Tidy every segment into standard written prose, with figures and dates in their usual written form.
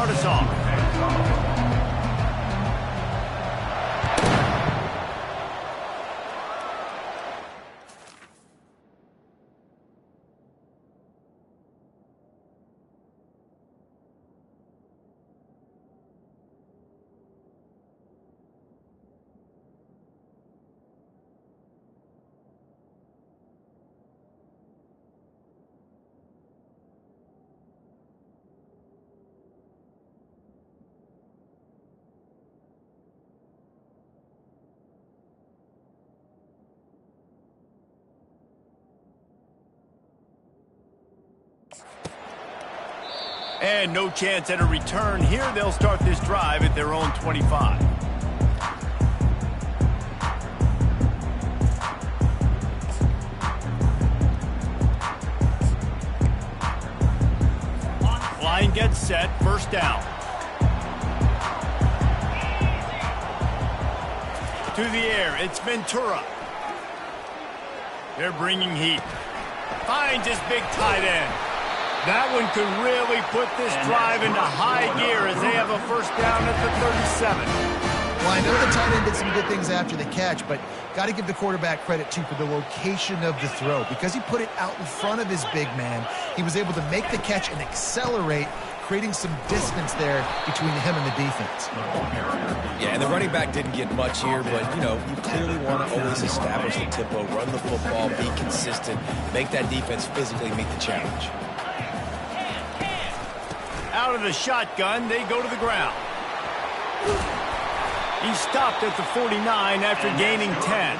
start us off. And no chance at a return here. They'll start this drive at their own 25. Line gets set, first down. To the air, it's Ventura. They're bringing heat. Finds his big tight end. That one could really put this drive into high gear as they have a first down at the 37. Well, I know the tight end did some good things after the catch, but got to give the quarterback credit, too, for the location of the throw. Because he put it out in front of his big man, he was able to make the catch and accelerate, creating some distance there between him and the defense. Yeah, and the running back didn't get much here, but, you know, you clearly want to always establish the tempo, run the football, be consistent, make that defense physically meet the challenge. Out of the shotgun, they go to the ground. He stopped at the 49 after gaining 10.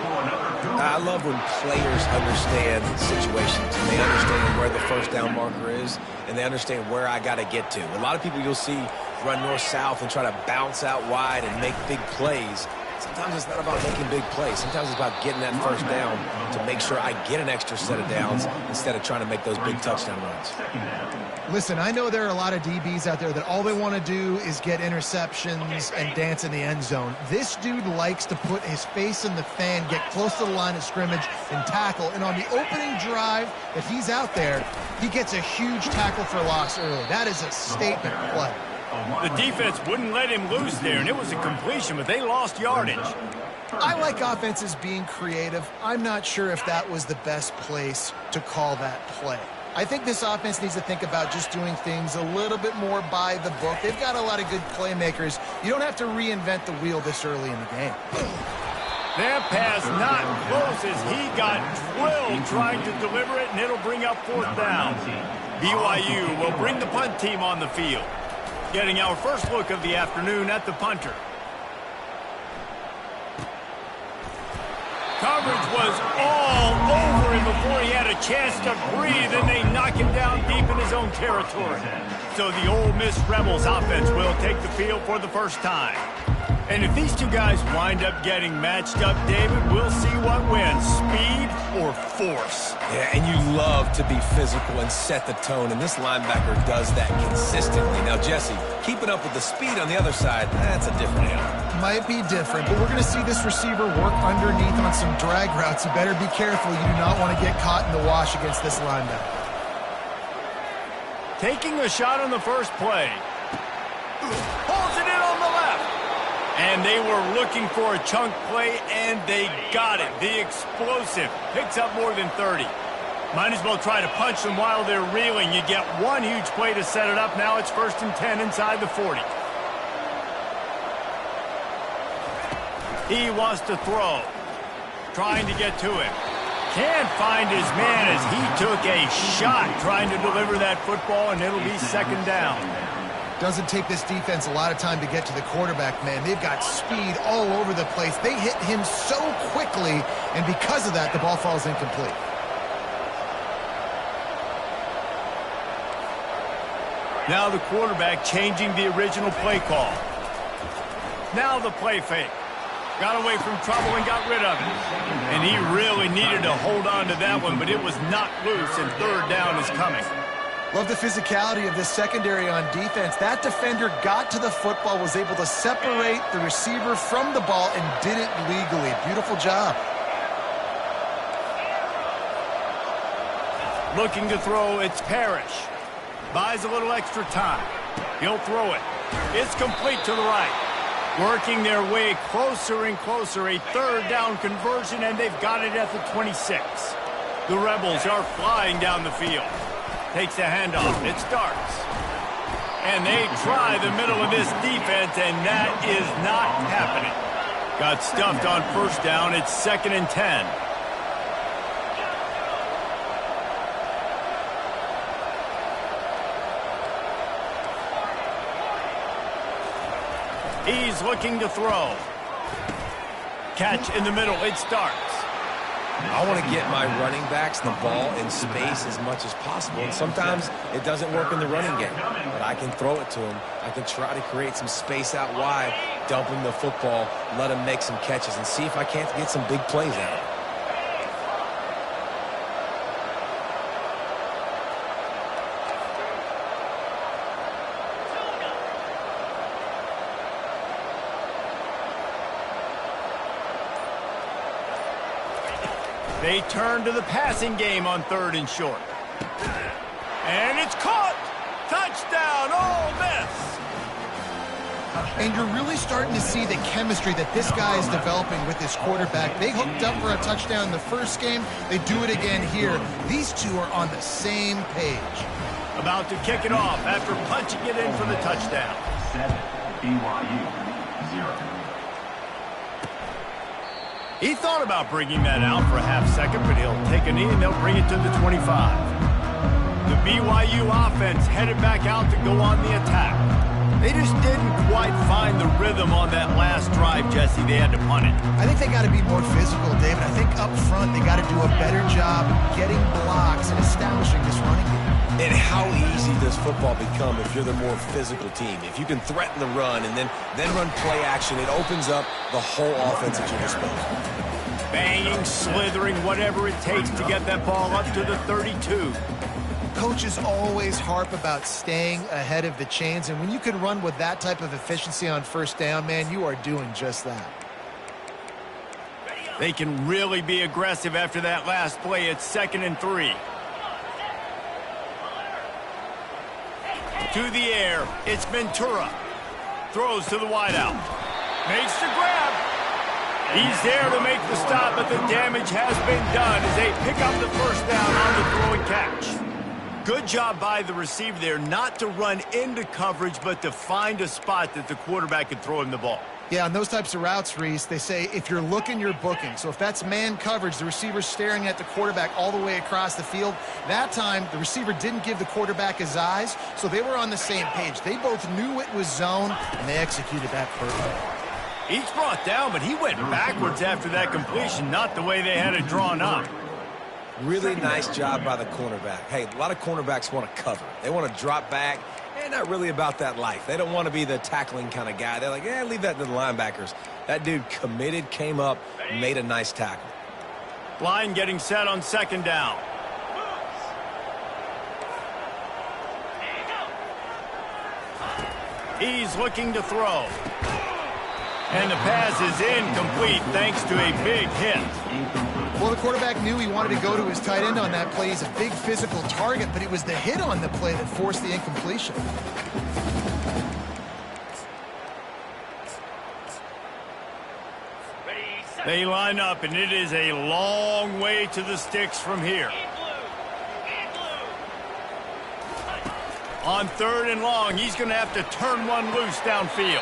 I love when players understand situations. And they understand where the first down marker is, and they understand where I got to get to. A lot of people you'll see run north-south and try to bounce out wide and make big plays. Sometimes it's not about making big plays. Sometimes it's about getting that first down to make sure I get an extra set of downs instead of trying to make those big touchdown runs. Listen, I know there are a lot of DBs out there that all they want to do is get interceptions and dance in the end zone. This dude likes to put his face in the fan, get close to the line of scrimmage, and tackle. And on the opening drive that he's out there, he gets a huge tackle for loss early. That is a statement play. The defense wouldn't let him loose there, and it was a completion, but they lost yardage. I like offenses being creative. I'm not sure if that was the best place to call that play. I think this offense needs to think about just doing things a little bit more by the book. They've got a lot of good playmakers. You don't have to reinvent the wheel this early in the game. That pass not close as he got drilled trying to deliver it, and it'll bring up fourth down. BYU will bring the punt team on the field. Getting our first look of the afternoon at the punter. Coverage was all over him before he had a chance to breathe, and they knock him down deep in his own territory. So the Ole Miss Rebels offense will take the field for the first time. And if these two guys wind up getting matched up, David, we'll see what wins, speed or force. Yeah, and you love to be physical and set the tone, and this linebacker does that consistently. Now, Jesse, keeping up with the speed on the other side, that's a different animal. Might be different, but we're going to see this receiver work underneath on some drag routes. You better be careful. You do not want to get caught in the wash against this linebacker. Taking a shot on the first play. Pulls it in on the left. And they were looking for a chunk play, and they got it. The explosive picks up more than 30. Might as well try to punch them while they're reeling. You get one huge play to set it up. Now it's 1st and 10 inside the 40. He wants to throw. Trying to get to him. Can't find his man as he took a shot trying to deliver that football, and it'll be second down. Doesn't take this defense a lot of time to get to the quarterback, man. They've got speed all over the place. They hit him so quickly, and because of that, the ball falls incomplete. Now the quarterback changing the original play call. Now the play fake. Got away from trouble and got rid of it. And he really needed to hold on to that one, but it was knocked loose, and third down is coming. Love the physicality of this secondary on defense. That defender got to the football, was able to separate the receiver from the ball, and did it legally. Beautiful job. Looking to throw, it's Parrish. Buys a little extra time. He'll throw it. It's complete to the right. Working their way closer and closer. A third down conversion, and they've got it at the 26. The Rebels are flying down the field. Takes the handoff. It starts. And they try the middle of this defense, and that is not happening. Got stuffed on first down. It's 2nd and 10. He's looking to throw. Catch in the middle. It starts. I want to get my running backs the ball in space as much as possible. And sometimes it doesn't work in the running game. But I can throw it to them. I can try to create some space out wide, dump him the football, let him make some catches, and see if I can't get some big plays out of it. They turn to the passing game on 3rd and short. And it's caught! Touchdown, Ole Miss! And you're really starting to see the chemistry that this guy is developing with his quarterback. They hooked up for a touchdown in the first game. They do it again here. These two are on the same page. About to kick it off after punching it in for the touchdown. 7, BYU, 0. He thought about bringing that out for a half second, but he'll take a knee and they'll bring it to the 25. The BYU offense headed back out to go on the attack. They just didn't quite find the rhythm on that last drive, Jesse. They had to punt it. I think they got to be more physical, David. I think up front they got to do a better job getting blocks and establishing this running game. And how easy does football become if you're the more physical team? If you can threaten the run and then run play action, it opens up the whole offense at your disposal. Banging, slithering, whatever it takes to get that ball up to the 32. Coaches always harp about staying ahead of the chains, and when you can run with that type of efficiency on first down, man, you are doing just that. They can really be aggressive after that last play. It's 2nd and 3. To the air, it's Ventura. Throws to the wideout. Makes the grab. He's there to make the stop, but the damage has been done as they pick up the first down on the throw and catch. Good job by the receiver there not to run into coverage, but to find a spot that the quarterback could throw him the ball. Yeah, on those types of routes, Reese, they say if you're looking, you're booking. So if that's man coverage, the receiver's staring at the quarterback all the way across the field. That time, the receiver didn't give the quarterback his eyes, so they were on the same page. They both knew it was zone, and they executed that perfectly. Each brought down, but he went backwards after that completion, not the way they had it drawn up. Really nice job by the cornerback. Hey, a lot of cornerbacks want to cover. They want to drop back. They're not really about that life. They don't want to be the tackling kind of guy. They're like, yeah, leave that to the linebackers. That dude committed, came up, made a nice tackle. Line getting set on 2nd down. He's looking to throw. And the pass is incomplete thanks to a big hit. Well, the quarterback knew he wanted to go to his tight end on that play. He's a big physical target, but it was the hit on the play that forced the incompletion. They line up, and it is a long way to the sticks from here. On 3rd and long, he's going to have to turn one loose downfield.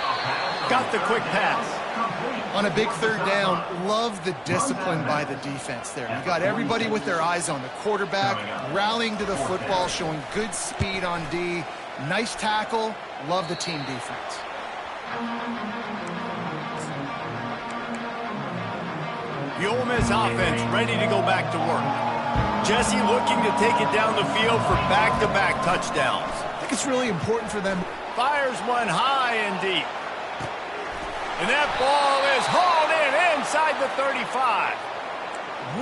Got the quick pass. On a big 3rd down, love the discipline by the defense there. You got everybody with their eyes on the quarterback, rallying to the football, showing good speed on D. Nice tackle. Love the team defense. The Ole Miss offense ready to go back to work. Jesse looking to take it down the field for back-to-back touchdowns. I think it's really important for them. Fires one high and deep. And that ball is hauled in inside the 35.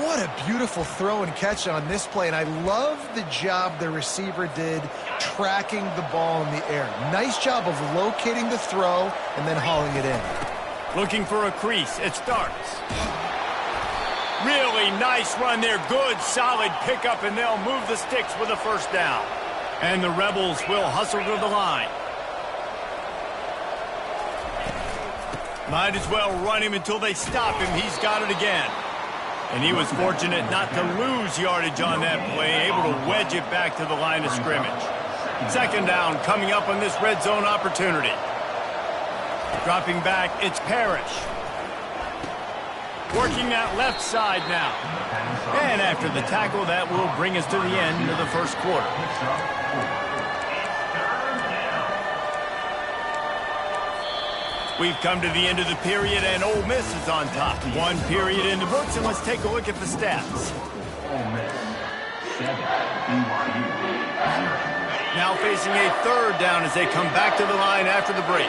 What a beautiful throw and catch on this play, and I love the job the receiver did tracking the ball in the air. Nice job of locating the throw and then hauling it in. Looking for a crease. It starts. Really nice run there. Good, solid pickup, and they'll move the sticks with a first down. And the Rebels will hustle to the line. Might as well run him until they stop him. He's got it again. And he was fortunate not to lose yardage on that play, able to wedge it back to the line of scrimmage. Second down coming up on this red zone opportunity. Dropping back, it's Parrish. Working that left side now. And after the tackle, that will bring us to the end of the first quarter. We've come to the end of the period, and Ole Miss is on top. One period in the books, and let's take a look at the stats. Ole Miss 7, BYU 0. Now facing a third down as they come back to the line after the break.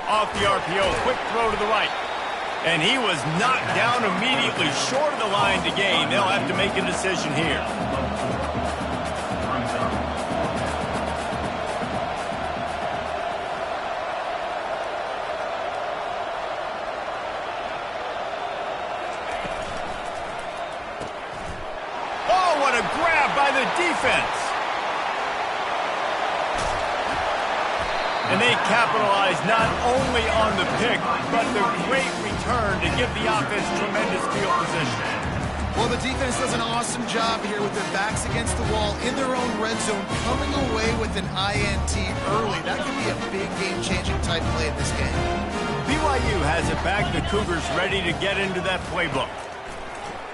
Off the RPO, quick throw to the right. And he was knocked down immediately, short of the line to gain. They'll have to make a decision here. Oh, what a grab by the defense. And they capitalize not only on the pick, but the great return to give the offense tremendous field position. Well, the defense does an awesome job here with their backs against the wall in their own red zone, coming away with an INT early. That could be a big game-changing type play in this game. BYU has it back. The Cougars ready to get into that playbook.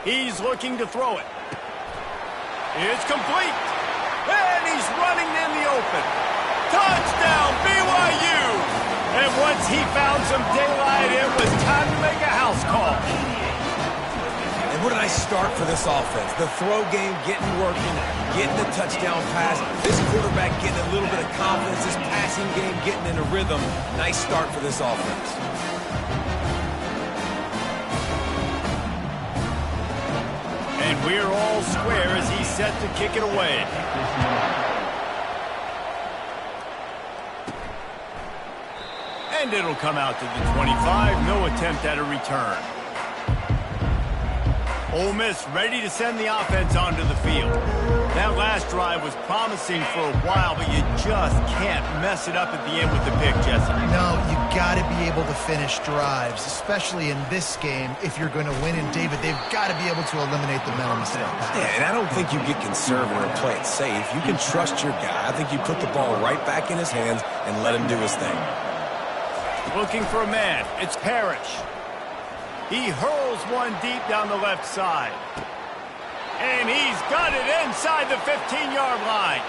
He's looking to throw it. It's complete. And he's running in the open. Touchdown, BYU! And once he found some daylight, it was time to make a house call. And what a nice start for this offense. The throw game getting working, getting the touchdown pass. This quarterback getting a little bit of confidence. This passing game getting in a rhythm. Nice start for this offense. And we're all square as he's set to kick it away. And it'll come out to the 25. No attempt at a return. Ole Miss ready to send the offense onto the field. That last drive was promising for a while, but you just can't mess it up at the end with the pick, Jesse. No, you got to be able to finish drives, especially in this game. If you're going to win, and David, they've got to be able to eliminate the mental mistakes. Yeah, and I don't think you get conservative or play it safe. You can trust your guy. I think you put the ball right back in his hands and let him do his thing. Looking for a man. It's Parrish. He hurls one deep down the left side. And he's got it inside the 15-yard line.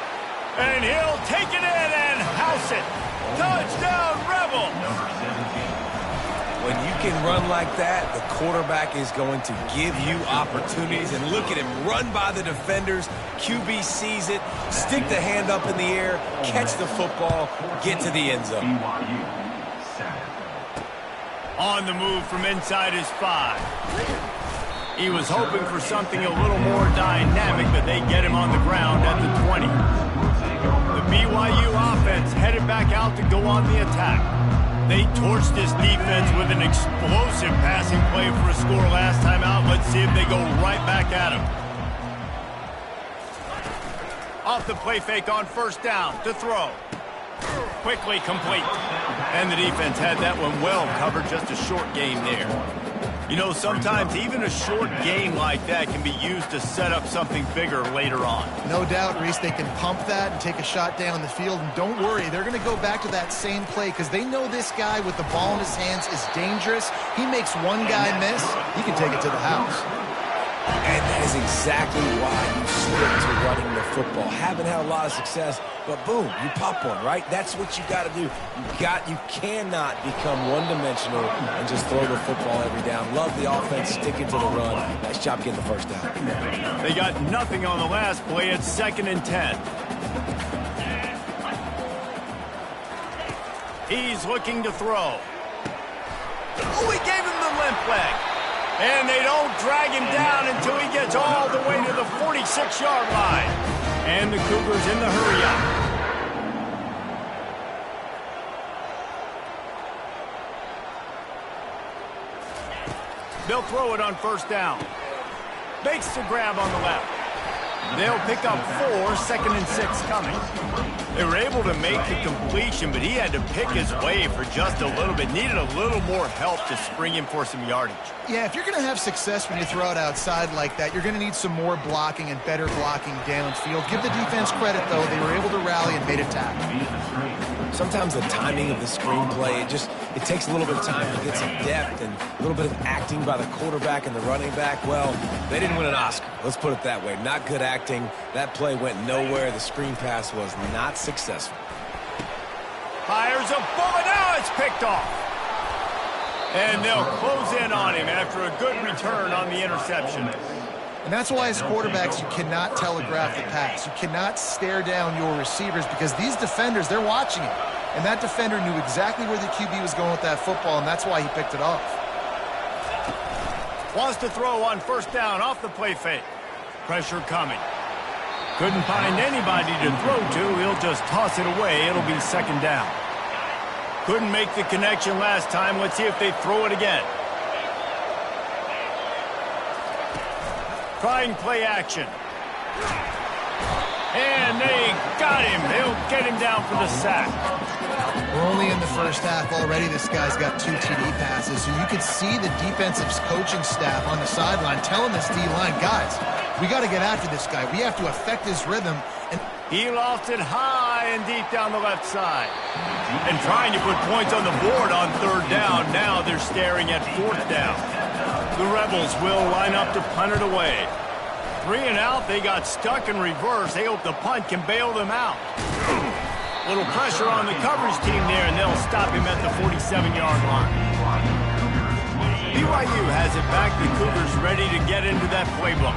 And he'll take it in and house it. Touchdown, Rebel! When you can run like that, the quarterback is going to give you opportunities. And look at him run by the defenders. QB sees it, stick the hand up in the air, catch the football, get to the end zone. On the move from inside his 5. He was hoping for something a little more dynamic, but they get him on the ground at the 20. The BYU offense headed back out to go on the attack. They torched this defense with an explosive passing play for a score last time out. Let's see if they go right back at him. Off the play fake on first down to throw. Quickly complete. And the defense had that one well covered. Just a short game there. You know, sometimes even a short game like that can be used to set up something bigger later on. No doubt, Reese, they can pump that and take a shot down the field. And don't worry, they're going to go back to that same play because they know this guy with the ball in his hands is dangerous. He makes one guy miss, he can take it to the house. And that is exactly why you stick to running the football. Haven't had a lot of success, but boom, you pop one, right? That's what you got to do. You cannot become one-dimensional and just throw the football every down. Love the offense, sticking to the run. Nice job getting the first down. They got nothing on the last play. It's 2nd and 10. He's looking to throw. Oh, he gave him the limp leg. And they don't drag him down until he gets all the way to the 46-yard line. And the Cougars in the hurry-up. They'll throw it on first down. Makes the grab on the left. They'll pick up 4, 2nd and 6 coming. They were able to make the completion, but he had to pick his way for just a little bit. Needed a little more help to spring him for some yardage. Yeah, if you're going to have success when you throw it outside like that, you're going to need some more blocking and better blocking downfield. Give the defense credit, though. They were able to rally and made a tackle. Sometimes the timing of the screenplay, it takes a little bit of time to get some depth and a little bit of acting by the quarterback and the running back. Well, they didn't win an Oscar. Let's put it that way. Not good acting. That play went nowhere. The screen pass was not successful. Fires a bullet. Now it's picked off. And they'll close in on him after a good return on the interception. And that's why as quarterbacks, you cannot telegraph the pass. You cannot stare down your receivers because these defenders, they're watching it. And that defender knew exactly where the QB was going with that football, and that's why he picked it off. Wants to throw on 1st down off the play fake. Pressure coming. Couldn't find anybody to throw to. He'll just toss it away. It'll be 2nd down. Couldn't make the connection last time. Let's see if they throw it again. Trying play action. And they got him. They'll get him down for the sack. We're only in the first half already. This guy's got 2 TD passes. So you could see the defensive coaching staff on the sideline telling this D-line, guys, we got to get after this guy. We have to affect his rhythm. And he lost it high and deep down the left side. And trying to put points on the board on 3rd down. Now they're staring at 4th down. The Rebels will line up to punt it away. 3 and out. They got stuck in reverse. They hope the punt can bail them out. Little pressure on the coverage team there, and they'll stop him at the 47-yard line. BYU has it back. The Cougars ready to get into that playbook.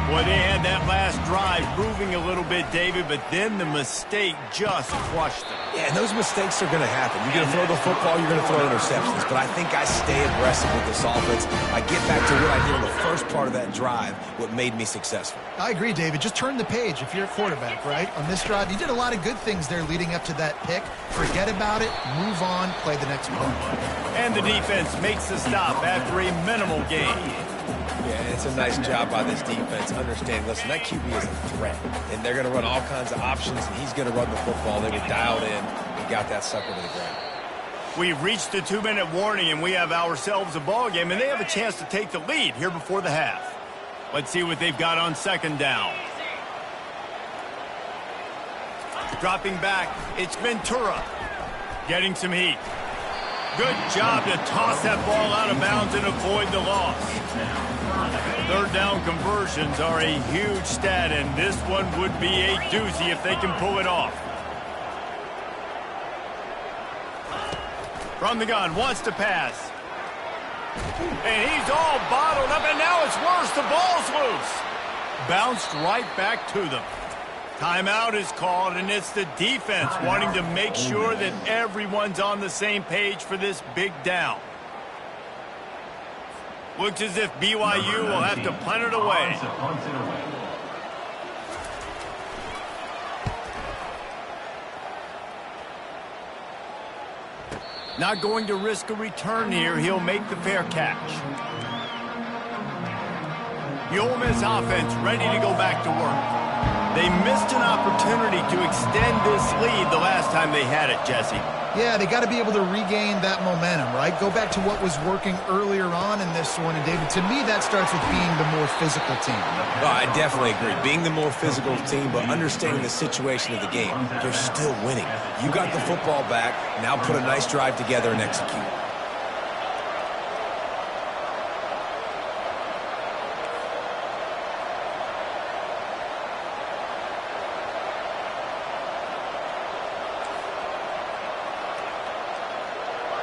Boy, they had that last drive moving a little bit, David, but then the mistake just crushed them. Yeah, and those mistakes are going to happen. You're going to throw the football, you're going to throw interceptions. But I think I stay aggressive with this offense. I get back to what I did in the first part of that drive, what made me successful. I agree, David. Just turn the page if you're a quarterback, right? On this drive, you did a lot of good things there leading up to that pick. Forget about it, move on, play the next play. And the defense makes the stop after a minimal gain. Yeah, it's a nice job by this defense. Understand, listen, that QB is a threat, and they're going to run all kinds of options, and he's going to run the football. They were dialed in and got that sucker to the ground. We've reached the 2-minute warning, and we have ourselves a ball game, and they have a chance to take the lead here before the half. Let's see what they've got on 2nd down. Dropping back, it's Ventura. Getting some heat. Good job to toss that ball out of bounds and avoid the loss. 3rd down conversions are a huge stat, and this one would be a doozy if they can pull it off. From the gun, wants to pass. And he's all bottled up, and now it's worse. The ball's loose. Bounced right back to them. Timeout is called, and it's the defense wanting to make sure that everyone's on the same page for this big down. Looks as if BYU will have to punt it away. Not going to risk a return here. He'll make the fair catch. The Ole Miss offense ready to go back to work. They missed an opportunity to extend this lead the last time they had it, Jesse. Yeah, they got to be able to regain that momentum, right? Go back to what was working earlier on in this one. And, David, to me, that starts with being the more physical team. Oh, I definitely agree. Being the more physical team, but understanding the situation of the game. They're still winning. You got the football back. Now put a nice drive together and execute.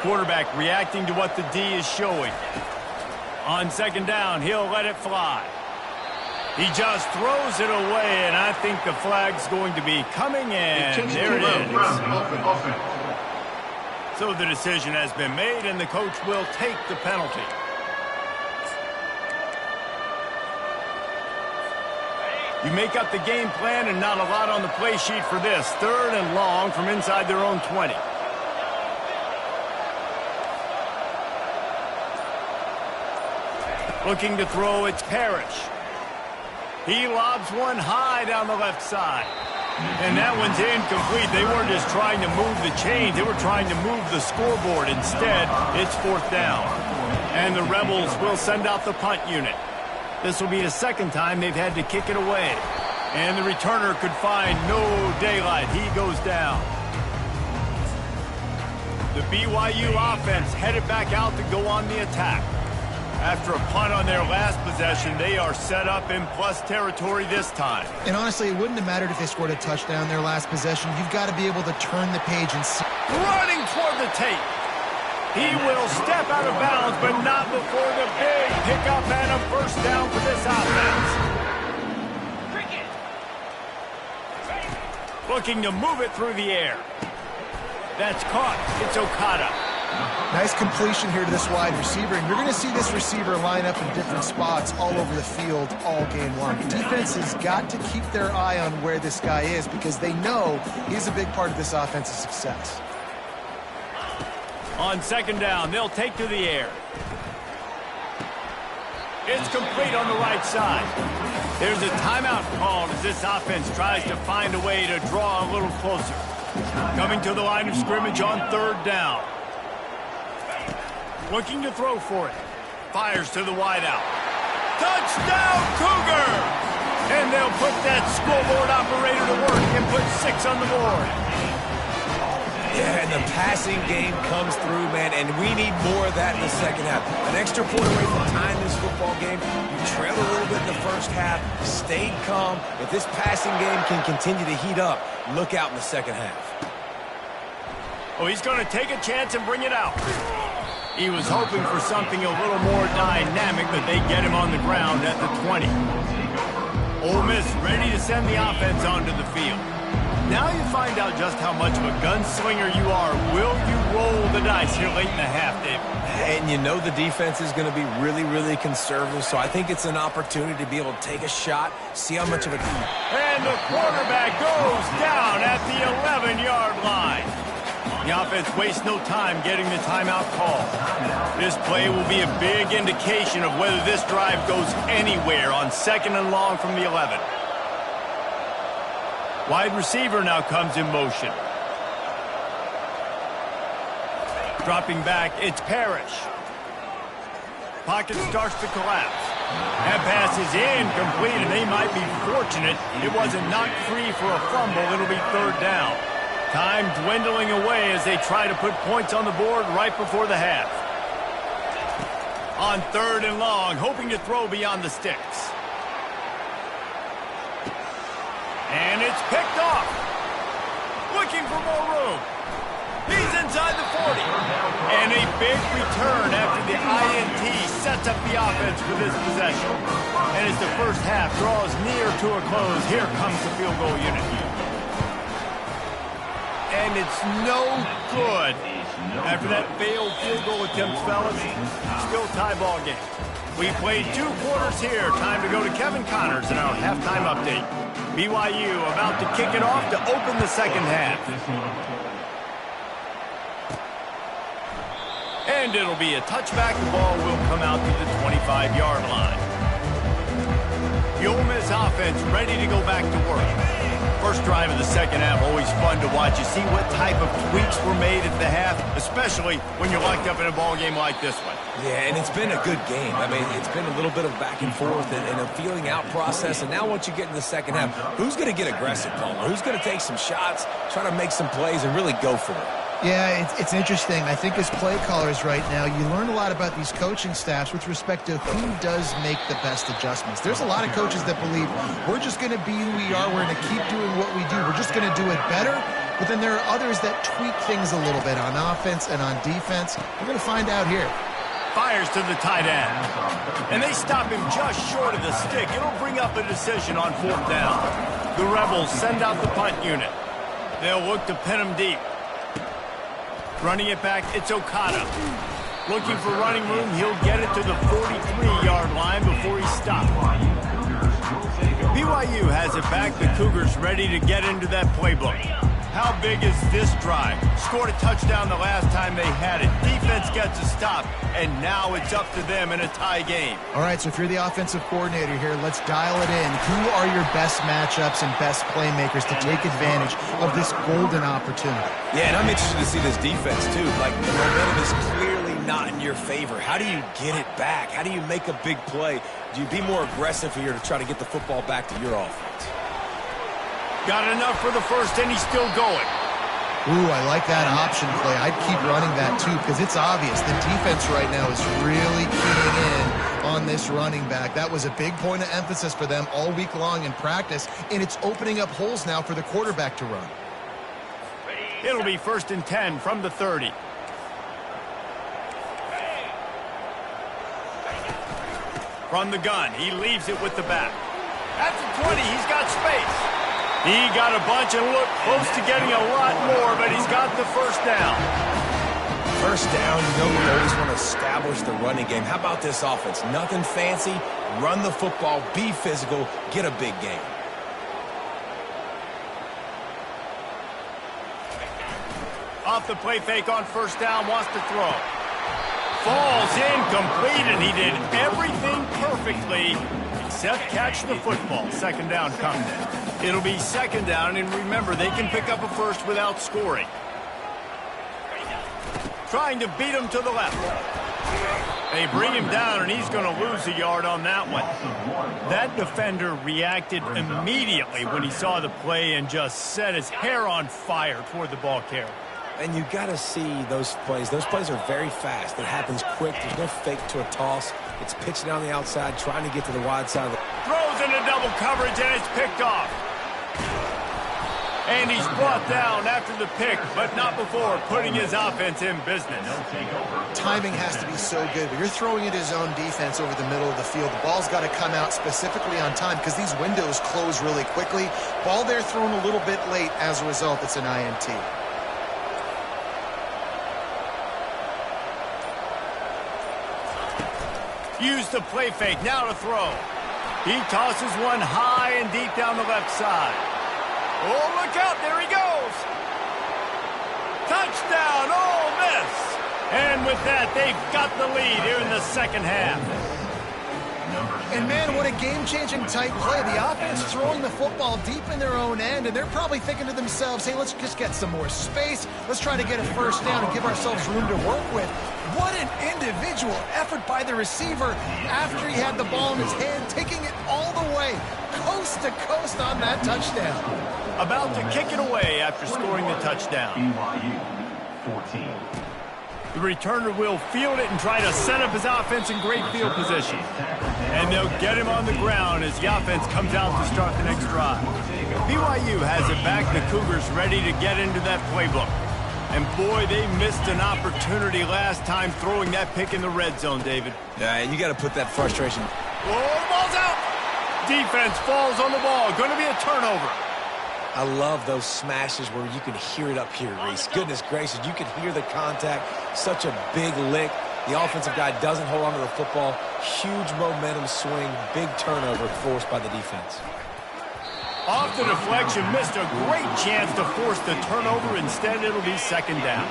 Quarterback reacting to what the D is showing. On 2nd down, he'll let it fly. He just throws it away, and I think the flag's going to be coming, and there it is. So the decision has been made, and the coach will take the penalty. You make up the game plan, and not a lot on the play sheet for this. 3rd and long from inside their own 20. Looking to throw, it's Parrish. He lobs one high down the left side. And that one's incomplete. They weren't just trying to move the chains. They were trying to move the scoreboard. Instead, it's 4th down. And the Rebels will send out the punt unit. This will be the second time they've had to kick it away. And the returner could find no daylight. He goes down. The BYU offense headed back out to go on the attack. After a punt on their last possession, they are set up in plus territory this time. And honestly, it wouldn't have mattered if they scored a touchdown their last possession. You've got to be able to turn the page and see. Running toward the tape. He will step out of bounds, but not before the big pickup and a first down for this offense. Looking to move it through the air. That's caught. It's Okada. Nice completion here to this wide receiver, and you're going to see this receiver line up in different spots all over the field all game long. Defense has got to keep their eye on where this guy is because they know he's a big part of this offense's success. On 2nd down, they'll take to the air. It's complete on the right side. There's a timeout called as this offense tries to find a way to draw a little closer. Coming to the line of scrimmage on 3rd down. Looking to throw for it. Fires to the wideout. Touchdown, Cougar! And they'll put that scoreboard operator to work and put 6 on the board. Yeah, and the passing game comes through, man, and we need more of that in the second half. An extra point away from tying this football game. You trailed a little bit in the first half, stayed calm. If this passing game can continue to heat up, look out in the second half. Oh, he's going to take a chance and bring it out. He was hoping for something a little more dynamic, but they get him on the ground at the 20. Ole Miss ready to send the offense onto the field. Now you find out just how much of a gunslinger you are. Will you roll the dice here late in the half, Dave? And you know the defense is going to be really, really conservative, so I think it's an opportunity to be able to take a shot, see how much of a... And the quarterback goes down at the 11-yard line. The offense wastes no time getting the timeout call. This play will be a big indication of whether this drive goes anywhere on 2nd and long from the 11. Wide receiver now comes in motion. Dropping back, it's Parrish. Pocket starts to collapse. That pass is incomplete, and they might be fortunate it wasn't knocked free for a fumble. It'll be 3rd down. Time dwindling away as they try to put points on the board right before the half. On 3rd and long, hoping to throw beyond the sticks. And it's picked off. Looking for more room. He's inside the 40. And a big return after the INT sets up the offense for this possession. And as the first half draws near to a close, here comes the field goal unit. And it's no good. After that failed field goal attempt, fellas, still tie ball game. We played 2 quarters here. Time to go to Kevin Connors in our halftime update. BYU about to kick it off to open the second half. And it'll be a touchback. The ball will come out to the 25-yard line. The Ole Miss offense ready to go back to work. First drive of the second half, always fun to watch. You see what type of tweaks were made at the half, especially when you're locked up in a ball game like this one. Yeah, and it's been a good game. I mean, it's been a little bit of back and forth and a feeling out process. And now once you get in the second half, who's going to get aggressive, Palmer? Who's going to take some shots, try to make some plays, and really go for it? Yeah, it's interesting. I think as play callers right now, you learn a lot about these coaching staffs with respect to who does make the best adjustments. There's a lot of coaches that believe we're just going to be who we are. We're going to keep doing what we do. We're just going to do it better. But then there are others that tweak things a little bit on offense and on defense. We're going to find out here. Fires to the tight end. And they stop him just short of the stick. It'll bring up a decision on 4th down. The Rebels send out the punt unit. They'll look to pin him deep. Running it back, it's Okada. Looking for running room, he'll get it to the 43-yard line before he stopped. BYU has it back. The Cougars ready to get into that playbook. How big is this drive? Scored a touchdown the last time they had it. Defense gets a stop, and now it's up to them in a tie game. All right, so if you're the offensive coordinator here, let's dial it in. Who are your best matchups and best playmakers to take advantage of this golden opportunity? Yeah, and I'm interested to see this defense, too. Like, the momentum is clearly not in your favor. How do you get it back? How do you make a big play? Do you be more aggressive here to try to get the football back to your offense? Got enough for the first, and he's still going. Ooh, I like that option play. I'd keep running that, too, because it's obvious the defense right now is really keying in on this running back. That was a big point of emphasis for them all week long in practice, and it's opening up holes now for the quarterback to run. It'll be 1st and 10 from the 30. From the gun, he leaves it with the back. At the 20, he's got space. He got a bunch and looked close to getting a lot more, but he's got the first down. First down, you know we always want to establish the running game. How about this offense? Nothing fancy. Run the football, be physical, get a big gain. Off the play fake on first down, wants to throw. Falls incomplete, and he did everything perfectly except catch the football. 2nd down coming. It'll be 2nd down, and remember, they can pick up a first without scoring. Trying to beat him to the left. They bring him down, and he's going to lose a yard on that one. That defender reacted immediately when he saw the play and just set his hair on fire toward the ball carrier. And you got to see those plays. Those plays are very fast. It happens quick. There's no fake to a toss. It's pitching down the outside, trying to get to the wide side of the... Throws into double coverage, and it's picked off. And he's brought down after the pick, but not before putting his offense in business. Timing has to be so good, but you're throwing at his own defense over the middle of the field. The ball's got to come out specifically on time because these windows close really quickly. Ball there thrown a little bit late. As a result, it's an INT. Use the play fake, now to throw. He tosses one high and deep down the left side. Oh, look out, there he goes. Touchdown, Ole Miss. And with that, they've got the lead here in the 2nd half. And, man, what a game-changing type play. The offense throwing the football deep in their own end, and they're probably thinking to themselves, hey, let's just get some more space. Let's try to get a first down and give ourselves room to work with. What an individual effort by the receiver after he had the ball in his hand, taking it all the way, coast to coast on that touchdown. About to kick it away after scoring the touchdown. BYU 14. The returner will field it and try to set up his offense in great field position. And they'll get him on the ground as the offense comes out to start the next drive. BYU has it back. The Cougars ready to get into that playbook. And, boy, they missed an opportunity last time throwing that pick in the red zone, David. Yeah, you got to put that frustration. Oh, the ball's out. Defense falls on the ball. Going to be a turnover. I love those smashes where you can hear it up here, Reese. Goodness gracious, you can hear the contact. Such a big lick. The offensive guy doesn't hold on to the football. Huge momentum swing. Big turnover forced by the defense. Off the deflection, missed a great chance to force the turnover. Instead, it'll be 2nd down.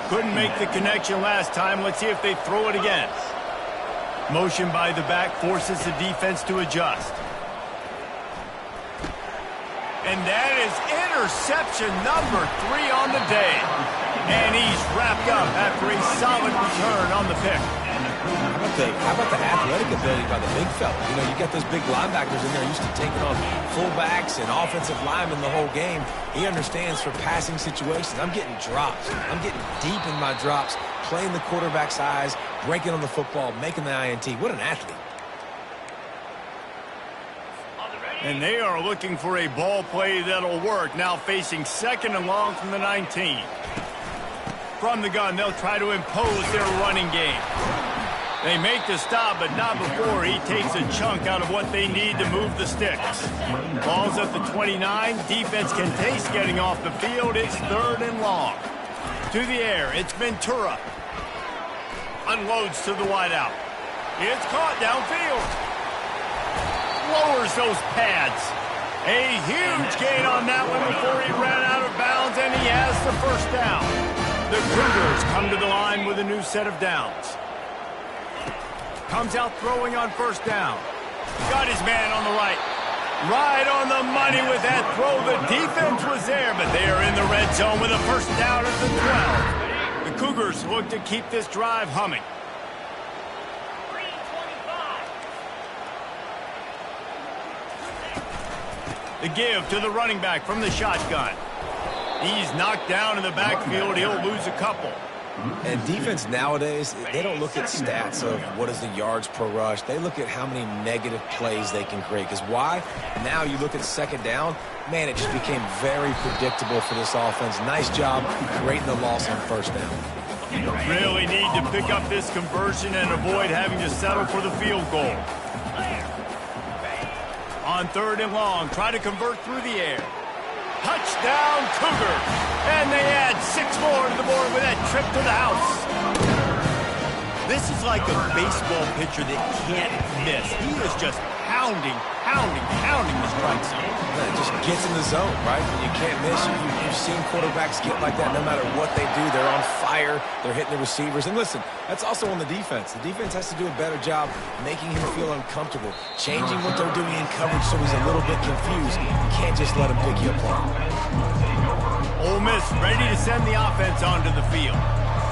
Couldn't make the connection last time. Let's see if they throw it again. Motion by the back forces the defense to adjust. And that is interception number 3 on the day. And he's wrapped up after a solid return on the pick. How about the athletic ability by the big fella? You know, you got those big linebackers in there used to taking on fullbacks and offensive linemen the whole game. He understands for passing situations. I'm getting drops. I'm getting deep in my drops, playing the quarterback's eyes, breaking on the football, making the INT. What an athlete. And they are looking for a ball play that'll work. Now facing 2nd and long from the 19. From the gun, they'll try to impose their running game. They make the stop, but not before he takes a chunk out of what they need to move the sticks. Ball's at the 29. Defense can taste getting off the field. It's 3rd and long. To the air, it's Ventura. Unloads to the wideout. It's caught downfield. Lowers those pads. A huge gain on that one before he ran out of bounds, and he has the first down. The Cougars come to the line with a new set of downs. Comes out throwing on first down. Got his man on the right. Right on the money with that throw. The defense was there, but they are in the red zone with a first down at the 12. The Cougars look to keep this drive humming. The give to the running back from the shotgun. He's knocked down in the backfield. He'll lose a couple. And defense nowadays, they don't look at stats of what is the yards per rush. They look at how many negative plays they can create. Because why? Now you look at second down, man, it just became very predictable for this offense. Nice job creating the loss on first down. Really need to pick up this conversion and avoid having to settle for the field goal. On third and long, try to convert through the air. Touchdown, Cougars. And they add 6 more to the board with that trip to the house. This is like a baseball pitcher that can't miss. He is just pounding the strike zone. It just gets in the zone, right? When you can't miss, you've seen quarterbacks get like that no matter what they do. They're on fire. They're hitting the receivers. And listen, that's also on the defense. The defense has to do a better job making him feel uncomfortable, changing what they're doing in coverage so he's a little bit confused. You can't just let him pick you apart. Ole Miss ready to send the offense onto the field.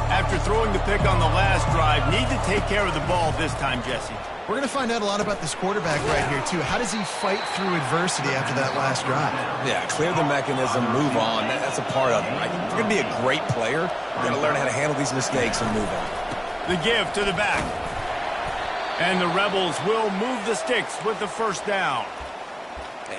After throwing the pick on the last drive, need to take care of the ball this time, Jesse. We're going to find out a lot about this quarterback right here, too. How does he fight through adversity after that last drive? Yeah, clear the mechanism, move on. That's a part of it, right? If you're going to be a great player, you're going to learn how to handle these mistakes and move on. The give to the back. And the Rebels will move the sticks with the first down.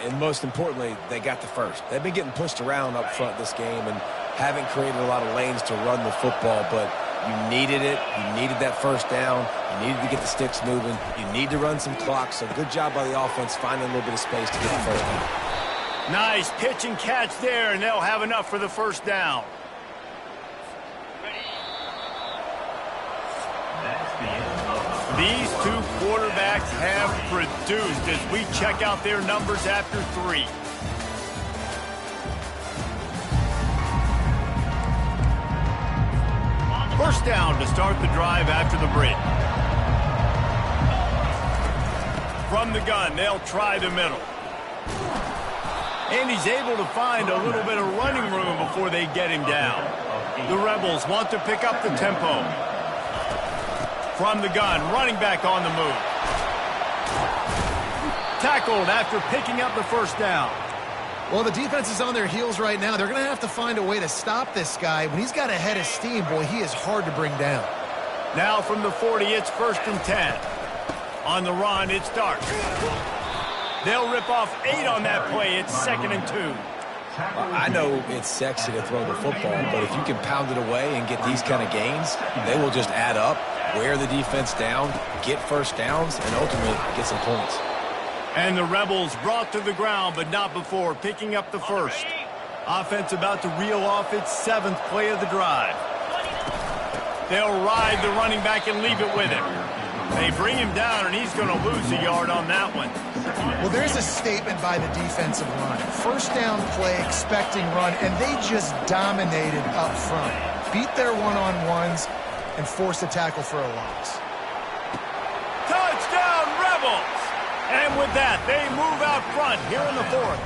And most importantly, they got the first. They've been getting pushed around up front this game and haven't created a lot of lanes to run the football, but you needed it. You needed that first down. You needed to get the sticks moving. You need to run some clock, so good job by the offense finding a little bit of space to get the first down. Nice pitch and catch there, and they'll have enough for the first down. These two quarterbacks have produced as we check out their numbers after 3. First down to start the drive after the bridge. From the gun, they'll try the middle. And he's able to find a little bit of running room before they get him down. The Rebels want to pick up the tempo. From the gun, running back on the move. Tackled after picking up the first down. Well, the defense is on their heels right now. They're going to have to find a way to stop this guy. When he's got a head of steam, boy, he is hard to bring down. Now from the 40, it's 1st and 10. On the run, it starts. They'll rip off 8 on that play. It's 2nd and 2. Well, I know it's sexy to throw the football, but if you can pound it away and get these kind of gains, they will just add up, wear the defense down, get first downs, and ultimately get some points. And the Rebels brought to the ground, but not before picking up the first. Offense about to reel off its 7th play of the drive. They'll ride the running back and leave it with him. They bring him down, and he's going to lose a yard on that one. Well, there's a statement by the defensive line. First down play, expecting run, and they just dominated up front. Beat their one-on-ones and forced a tackle for a loss. Touchdown, Rebels! And with that, they move out front here in the 4th.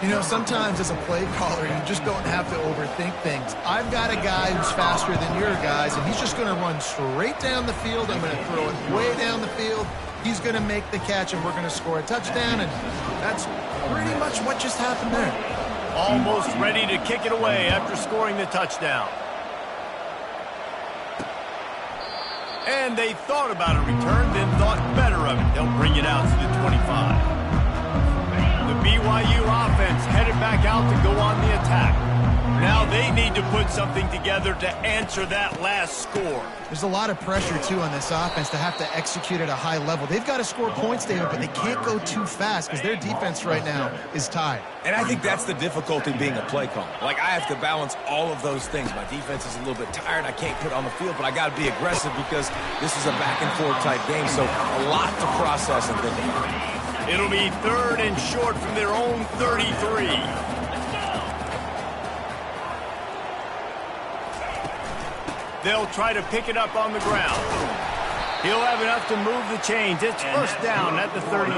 You know, sometimes as a play caller, you just don't have to overthink things. I've got a guy who's faster than your guys, and he's just going to run straight down the field. I'm going to throw it way down the field. He's going to make the catch, and we're going to score a touchdown, and that's pretty much what just happened there. Almost ready to kick it away after scoring the touchdown. And they thought about a return, then thought better of it. They'll bring it out to the 25. The BYU offense headed back out to go on the attack. Now they need to put something together to answer that last score. There's a lot of pressure, too, on this offense to have to execute at a high level. They've got to score points, David, but they can't go too fast because their defense right now is tied. And I think that's the difficulty being a play caller. Like, I have to balance all of those things. My defense is a little bit tired. I can't put it on the field, but I got to be aggressive because this is a back-and-forth type game, so a lot to process and think about. It'll be 3rd and short from their own 33. They'll try to pick it up on the ground. He'll have enough to move the chains. It's 1st down at the 38.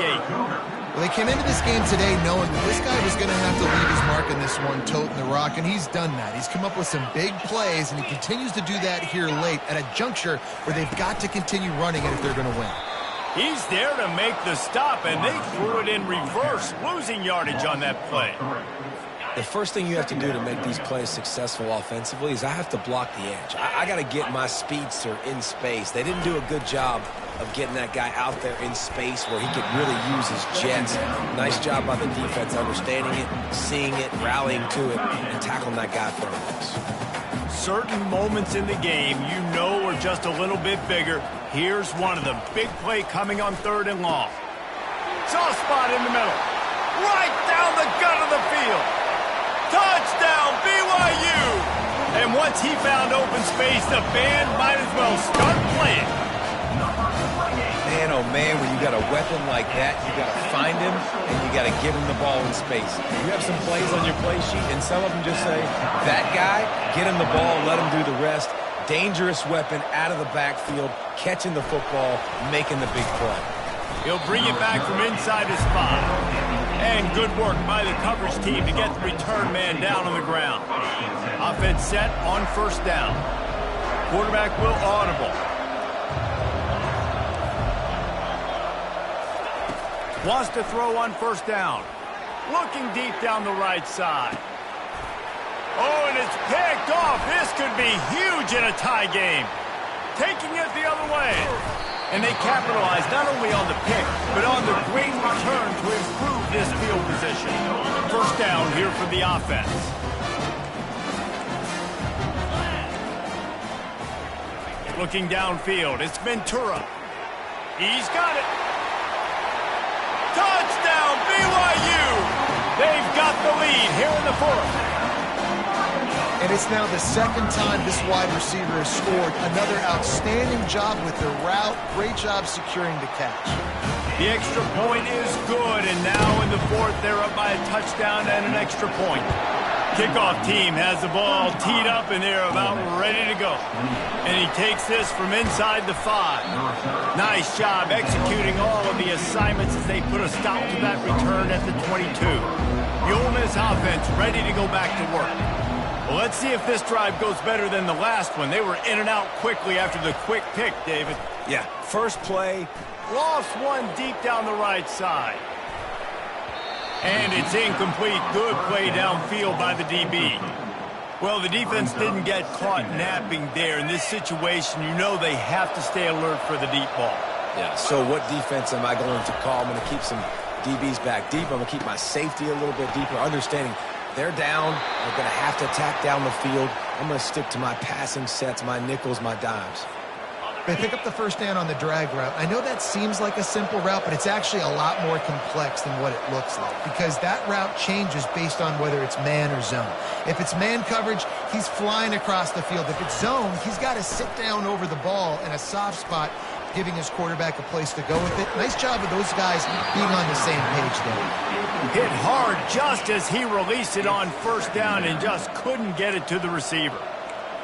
Well, they came into this game today knowing that this guy was going to have to leave his mark in this one, toting the rock, and he's done that. He's come up with some big plays, and he continues to do that here late at a juncture where they've got to continue running it if they're going to win. He's there to make the stop, and they threw it in reverse, losing yardage on that play. The first thing you have to do to make these plays successful offensively is I have to block the edge. I got to get my speedster in space. They didn't do a good job of getting that guy out there in space where he could really use his jets. Nice job by the defense understanding it, seeing it, rallying to it, and tackling that guy for a loss. Certain moments in the game you know are just a little bit bigger. Here's one of them. Big play coming on 3rd and long. Soft spot in the middle. Right down the gut of the field. Touchdown, BYU! And once he found open space, the band might as well start playing. Man, oh man, when you got a weapon like that, you got to find him, and you got to give him the ball in space. You have some plays on your play sheet, and some of them just say, that guy, get him the ball, let him do the rest. Dangerous weapon out of the backfield, catching the football, making the big play. He'll bring it back from inside his spot. And good work by the coverage team to get the return man down on the ground. Offense set on 1st down. Quarterback will audible. Wants to throw on 1st down. Looking deep down the right side. Oh, and it's picked off. This could be huge in a tie game. Taking it the other way. And they capitalize not only on the pick, but on the great return to improve this field position. 1st down here for the offense. Looking downfield, it's Ventura. He's got it. Touchdown, BYU! They've got the lead here in the 4th. And it's now the 2nd time this wide receiver has scored. Another outstanding job with the route. Great job securing the catch. The extra point is good, and now in the 4th, they're up by a touchdown and an extra point. Kickoff team has the ball teed up, and they're about ready to go. And he takes this from inside the 5. Nice job executing all of the assignments as they put a stop to that return at the 22. The Ole Miss offense ready to go back to work. Well, let's see if this drive goes better than the last one. They were in and out quickly after the quick pick, David. Yeah, first play. Lost one deep down the right side. And it's incomplete. Good play downfield by the DB. Well, the defense didn't get caught napping there. In this situation, you know they have to stay alert for the deep ball. Yeah, so what defense am I going to call? I'm going to keep some DBs back deep. I'm going to keep my safety a little bit deeper, understanding they're down. They're going to have to attack down the field. I'm going to stick to my passing sets, my nickels, my dimes. They pick up the 1st down on the drag route. I know that seems like a simple route, but it's actually a lot more complex than what it looks like because that route changes based on whether it's man or zone. If it's man coverage, he's flying across the field. If it's zone, he's got to sit down over the ball in a soft spot, giving his quarterback a place to go with it. Nice job of those guys being on the same page there. Hit hard just as he released it on 1st down and just couldn't get it to the receiver.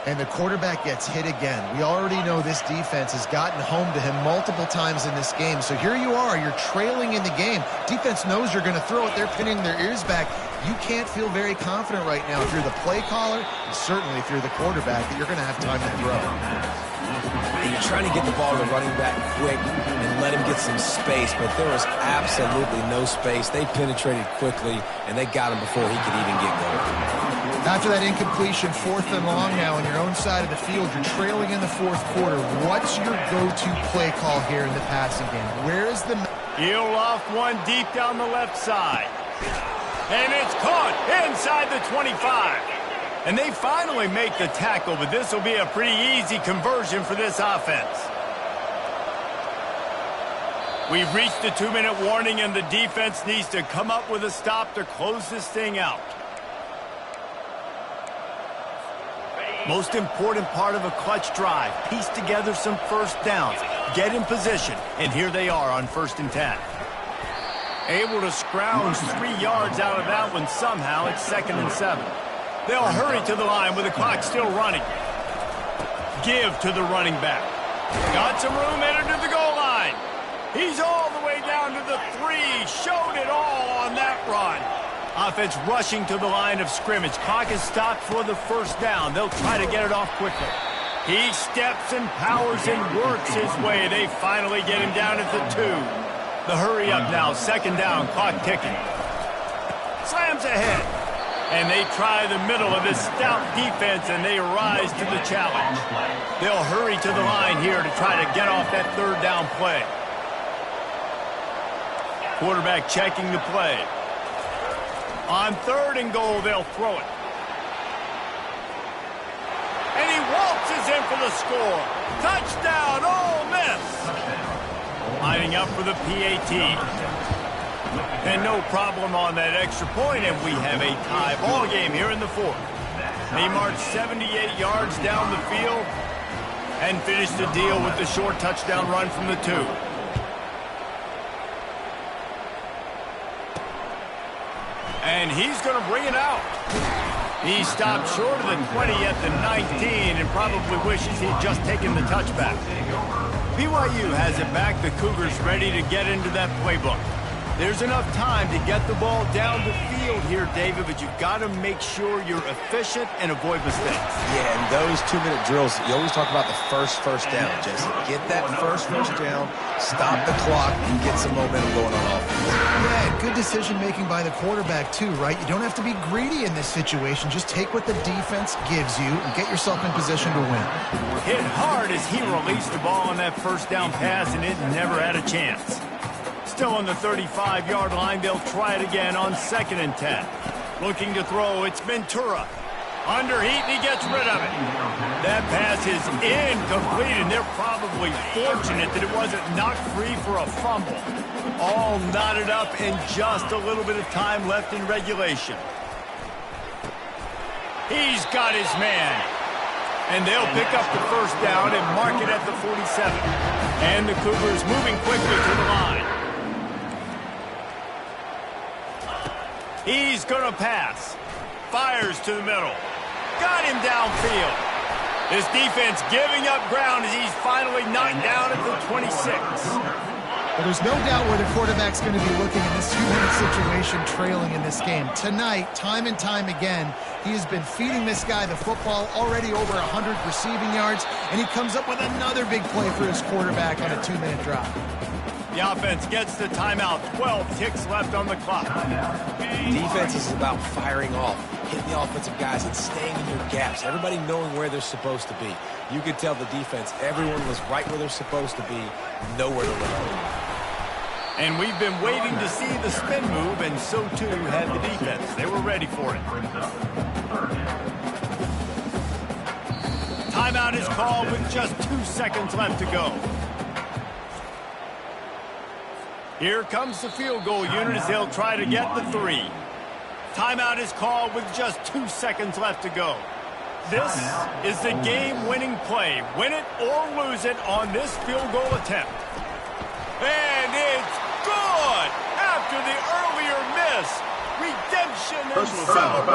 And the quarterback gets hit again. We already know this defense has gotten home to him multiple times in this game. So here you are, you're trailing in the game. Defense knows you're going to throw it. They're pinning their ears back. You can't feel very confident right now if you're the play caller, and certainly if you're the quarterback, that you're going to have time to throw. And you're trying to get the ball to running back quick and let him get some space, but there was absolutely no space. They penetrated quickly, and they got him before he could even get going. After that incompletion, 4th and long now on your own side of the field, you're trailing in the 4th quarter. What's your go-to play call here in the passing game? Where is the... He'll off one deep down the left side. And it's caught inside the 25. And they finally make the tackle, but this will be a pretty easy conversion for this offense. We've reached the 2-minute warning, and the defense needs to come up with a stop to close this thing out. Most important part of a clutch drive, piece together some 1st downs, get in position, and here they are on 1st and 10. Able to scrounge 3 yards out of that one somehow. It's 2nd and 7. They'll hurry to the line with the clock still running. Give to the running back. Got some room, entered to the goal line. He's all the way down to the 3. Showed it all on that run. Offense rushing to the line of scrimmage. Clock is stopped for the first down. They'll try to get it off quickly. He steps and powers and works his way. They finally get him down at the 2. The hurry up now. 2nd down. Clock ticking. Slams ahead. And they try the middle of this stout defense, and they rise to the challenge. They'll hurry to the line here to try to get off that 3rd down play. Quarterback checking the play. On 3rd and goal, they'll throw it. And he waltzes in for the score. Touchdown, Ole Miss. Lining up for the PAT. And no problem on that extra point, and we have a tie ball game here in the 4th. They marched 78 yards down the field and finished the deal with the short touchdown run from the 2. And he's going to bring it out. He stopped short of the 20 at the 19 and probably wishes he'd just taken the touchback. BYU has it back. The Cougars ready to get into that playbook. There's enough time to get the ball down the field here, David, but you've got to make sure you're efficient and avoid mistakes. Yeah, and those 2-minute drills, you always talk about the first down, Jesse. Get that first down, stop the clock, and get some momentum going on offense. Yeah, good decision-making by the quarterback, too, right? You don't have to be greedy in this situation. Just take what the defense gives you and get yourself in position to win. Hit hard as he released the ball on that 1st down pass, and it never had a chance. Still on the 35-yard line, they'll try it again on 2nd and 10. Looking to throw, it's Ventura. Under heat, and he gets rid of it. That pass is incomplete, and they're probably fortunate that it wasn't knocked free for a fumble. All knotted up and just a little bit of time left in regulation. He's got his man. And they'll pick up the 1st down and mark it at the 47. And the Cougars moving quickly to the line. He's going to pass. Fires to the middle. Got him downfield. This defense giving up ground as he's finally knocked down at the 26. Well, there's no doubt where the quarterback's going to be looking in this 2-minute situation trailing in this game. Tonight, time and time again, he has been feeding this guy the football, already over 100 receiving yards, and he comes up with another big play for his quarterback on a 2-minute drive. The offense gets the timeout. 12 ticks left on the clock. Defense is about firing off, hitting the offensive guys, and staying in your gaps. Everybody knowing where they're supposed to be. You could tell the defense, everyone was right where they're supposed to be, nowhere to run. And we've been waiting to see the spin move, and so too had the defense. They were ready for it. Timeout is called with just 2 seconds left to go. Here comes the field goal unit as they'll try to get the 3. Timeout is called with just 2 seconds left to go. This is the game-winning play. Win it or lose it on this field goal attempt. And it's good! After the earlier miss, redemption and celebration.